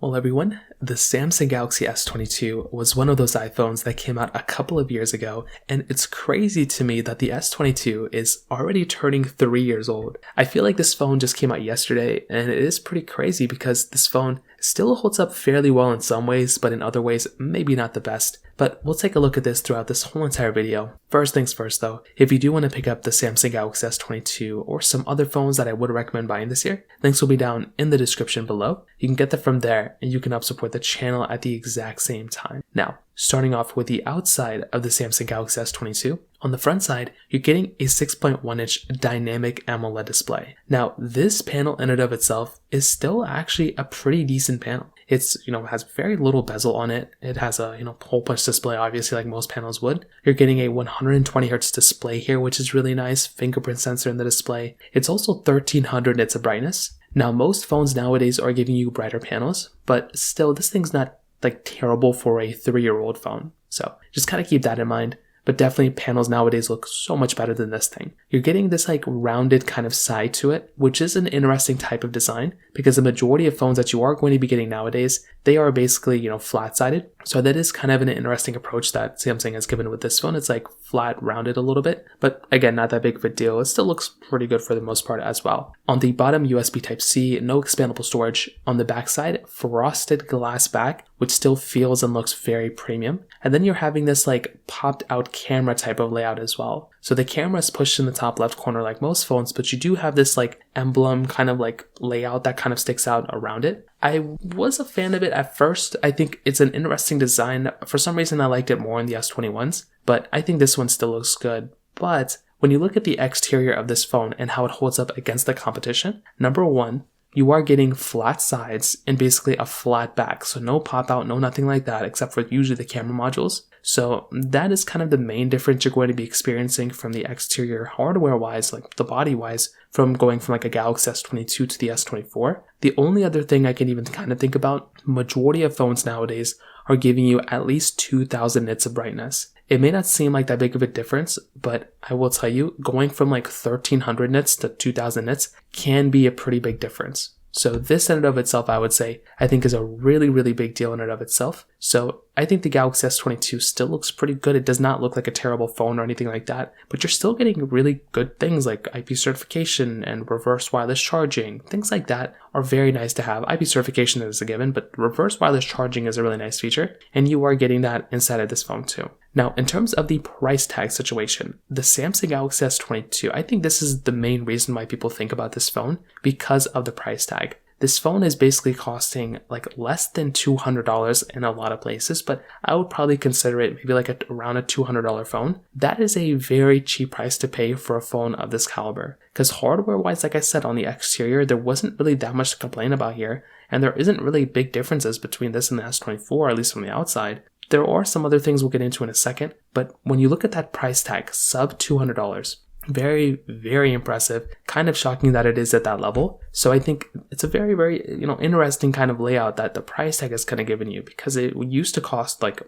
Well, everyone, the Samsung Galaxy S22 was one of those iPhones that came out a couple of years ago, and it's crazy to me that the S22 is already turning 3 years old. I feel like this phone just came out yesterday, and it is pretty crazy because this phone still holds up fairly well in some ways, but in other ways, maybe not the best. But we'll take a look at this throughout this whole entire video. First things first though, if you do want to pick up the Samsung Galaxy S22 or some other phones that I would recommend buying this year, links will be down in the description below. You can get them from there and you can help support the channel at the exact same time. Now, starting off with the outside of the Samsung Galaxy S22, on the front side, you're getting a 6.1-inch dynamic AMOLED display. Now, this panel in and of itself is still actually a pretty decent panel. It's, has very little bezel on it. It has a, hole punch display, obviously, like most panels would. You're getting a 120 Hz display here, which is really nice. Fingerprint sensor in the display. It's also 1300 nits of brightness. Now, most phones nowadays are giving you brighter panels, but still, this thing's not like terrible for a 3-year-old phone. So just kind of keep that in mind. But definitely panels nowadays look so much better than this thing. You're getting this like rounded kind of side to it, which is an interesting type of design because the majority of phones that you are going to be getting nowadays, they are basically, flat-sided. So that is kind of an interesting approach that Samsung has given with this phone. It's like flat rounded a little bit, but again, not that big of a deal. It still looks pretty good for the most part as well. On the bottom, USB Type-C, no expandable storage. On the back side, frosted glass back, which still feels and looks very premium. And then you're having this like popped out camera type of layout as well. So the camera is pushed in the top left corner like most phones, but you do have this like emblem kind of like layout that kind of sticks out around it. I was a fan of it at first. I think it's an interesting design. For some reason, I liked it more in the S21s, but I think this one still looks good. But when you look at the exterior of this phone and how it holds up against the competition, number one, you are getting flat sides and basically a flat back. So no pop out, no nothing like that, except for usually the camera modules. So that is kind of the main difference you're going to be experiencing from the exterior hardware wise, like the body wise, from going from like a Galaxy S22 to the S24. The only other thing I can even kind of think about, majority of phones nowadays are giving you at least 2000 nits of brightness. It may not seem like that big of a difference, but I will tell you, going from like 1300 nits to 2000 nits can be a pretty big difference. So this in and of itself, I would say, I think is a really, really big deal in and of itself. So I think the Galaxy S22 still looks pretty good. It does not look like a terrible phone or anything like that, but you're still getting really good things like IP certification and reverse wireless charging. Things like that are very nice to have. IP certification is a given, but reverse wireless charging is a really nice feature, and you are getting that inside of this phone too. Now, in terms of the price tag situation, the Samsung Galaxy S22, I think this is the main reason why people think about this phone because of the price tag. This phone is basically costing like less than $200 in a lot of places, but I would probably consider it maybe like around a $200 phone. That is a very cheap price to pay for a phone of this caliber. Because hardware-wise, like I said, on the exterior, there wasn't really that much to complain about here, and there isn't really big differences between this and the S24, at least from the outside. There are some other things we'll get into in a second, but when you look at that price tag, sub $200, very, very impressive. Kind of shocking that it is at that level. So I think it's a very, very, interesting kind of layout that the price tag is kind of giving you because it used to cost like,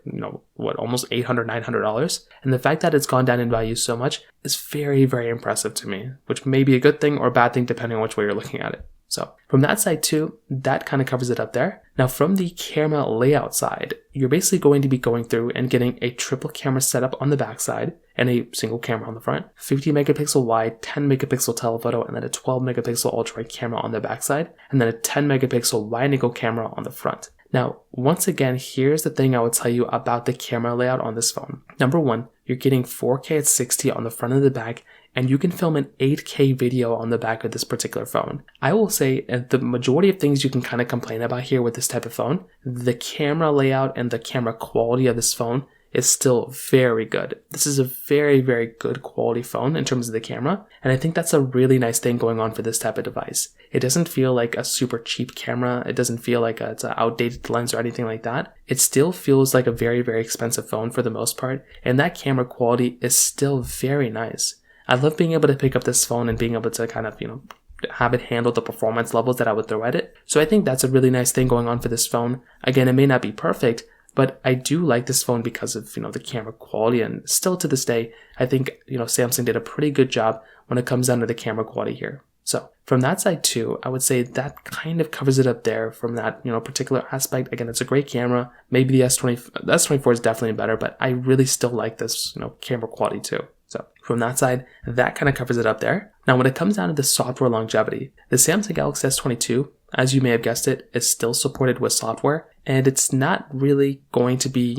almost $800, $900. And the fact that it's gone down in value so much is very, very impressive to me, which may be a good thing or a bad thing depending on which way you're looking at it. So from that side too, that kind of covers it up there. Now from the camera layout side, you're basically going to be going through and getting a triple camera setup on the back side and a single camera on the front, 50 megapixel wide, 10 megapixel telephoto, and then a 12 megapixel ultra wide camera on the back side, and then a 10 megapixel wide angle camera on the front. Now, once again, here's the thing I would tell you about the camera layout on this phone. Number one, you're getting 4K at 60 on the front and the back, and you can film an 8K video on the back of this particular phone. I will say the majority of things you can kind of complain about here with this type of phone, the camera layout and the camera quality of this phone is still very good. This is a very, very good quality phone in terms of the camera, and I think that's a really nice thing going on for this type of device. It doesn't feel like a super cheap camera. It doesn't feel like it's an outdated lens or anything like that. It still feels like a very, very expensive phone for the most part, and that camera quality is still very nice. I love being able to pick up this phone and being able to kind of, have it handle the performance levels that I would throw at it. So I think that's a really nice thing going on for this phone. Again, it may not be perfect, but I do like this phone because of, the camera quality, and still to this day, I think, Samsung did a pretty good job when it comes down to the camera quality here. So from that side too, I would say that kind of covers it up there from that, particular aspect. Again, it's a great camera. Maybe the S24 is definitely better, but I really still like this, camera quality too. So from that side, that kind of covers it up there. Now, when it comes down to the software longevity, the Samsung Galaxy S22, as you may have guessed it, is still supported with software, and it's not really going to be,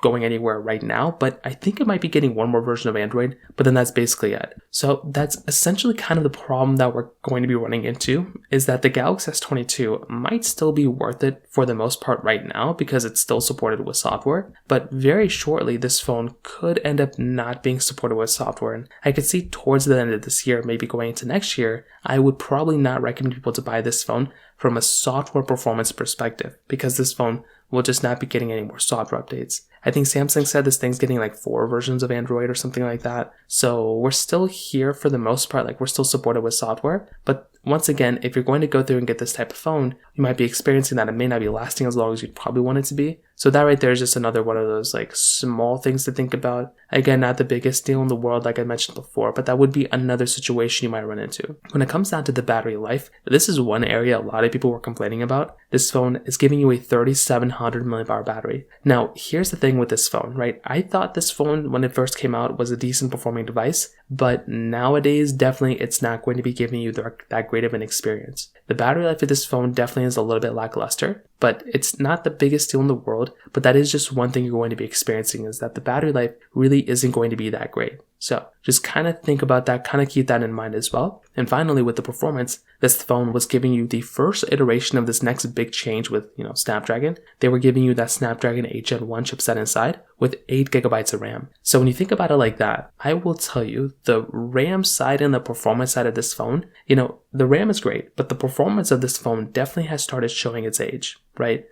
going anywhere right now, but I think it might be getting one more version of Android, but then that's basically it. So that's essentially kind of the problem that we're going to be running into, is that the Galaxy S22 might still be worth it for the most part right now because it's still supported with software, but very shortly this phone could end up not being supported with software, and I could see towards the end of this year, maybe going into next year, I would probably not recommend people to buy this phone from a software performance perspective because this phone will just not be getting any more software updates. I think Samsung said this thing's getting like 4 versions of Android or something like that. So we're still here for the most part, like we're still supported with software. But once again, if you're going to go through and get this type of phone, you might be experiencing that it may not be lasting as long as you'd probably want it to be. So that right there is just another one of those like small things to think about. Again, not the biggest deal in the world like I mentioned before, but that would be another situation you might run into. When it comes down to the battery life, this is one area a lot of people were complaining about. This phone is giving you a 3700 milliamp battery. Now, here's the thing with this phone, right? I thought this phone, when it first came out, was a decent performing device, but nowadays, definitely it's not going to be giving you that great of an experience. The battery life of this phone definitely is a little bit lackluster, but it's not the biggest deal in the world, but that is just one thing you're going to be experiencing, is that the battery life really isn't going to be that great. So just kind of think about that, kind of keep that in mind as well. And finally, with the performance, this phone was giving you the first iteration of this next big change with, Snapdragon. They were giving you that Snapdragon 8 Gen 1 chipset inside with 8 gigabytes of RAM. So when you think about it like that, I will tell you the RAM side and the performance side of this phone, the RAM is great, but the performance of this phone definitely has started showing its age, right?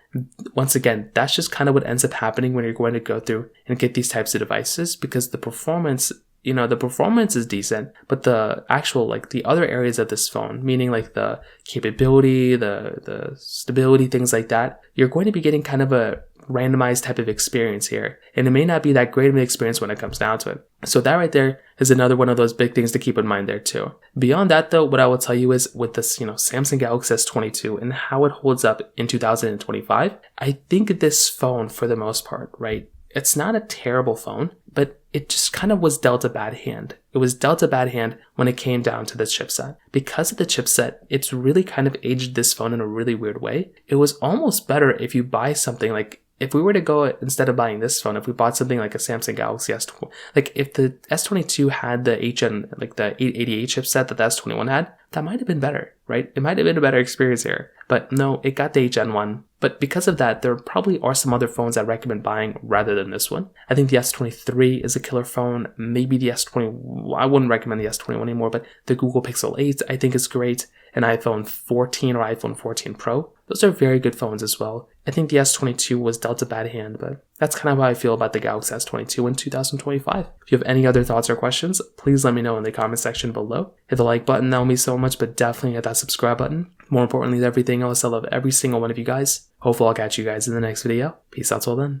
Once again, that's just kind of what ends up happening when you're going to go through and get these types of devices, because the performance is decent, but the actual, the other areas of this phone, meaning like the capability, the stability, things like that, you're going to be getting kind of a randomized type of experience here. And it may not be that great of an experience when it comes down to it. So that right there is another one of those big things to keep in mind there too. Beyond that though, what I will tell you is with this, Samsung Galaxy S22 and how it holds up in 2025, I think this phone for the most part, right? It's not a terrible phone, but it just kind of was dealt a bad hand. It was dealt a bad hand when it came down to the chipset. Because of the chipset, it's really kind of aged this phone in a really weird way. It was almost better if you buy something like, if we were to go, instead of buying this phone, if we bought something like a Samsung Galaxy S22, like if the S22 had the the 888 chipset that the S21 had, that might have been better, right? It might have been a better experience here. But no, it got the 8 Gen 1. But because of that, there probably are some other phones I recommend buying rather than this one. I think the S23 is a killer phone. Maybe the S20, I wouldn't recommend the S21 anymore, but the Google Pixel 8 I think is great. An iPhone 14 or iPhone 14 Pro. Those are very good phones as well. I think the S22 was dealt a bad hand, but that's kind of how I feel about the Galaxy S22 in 2025. If you have any other thoughts or questions, please let me know in the comment section below. Hit the like button, that will mean so much, but definitely hit that subscribe button. More importantly than everything else, I love every single one of you guys. Hopefully I'll catch you guys in the next video. Peace out till then.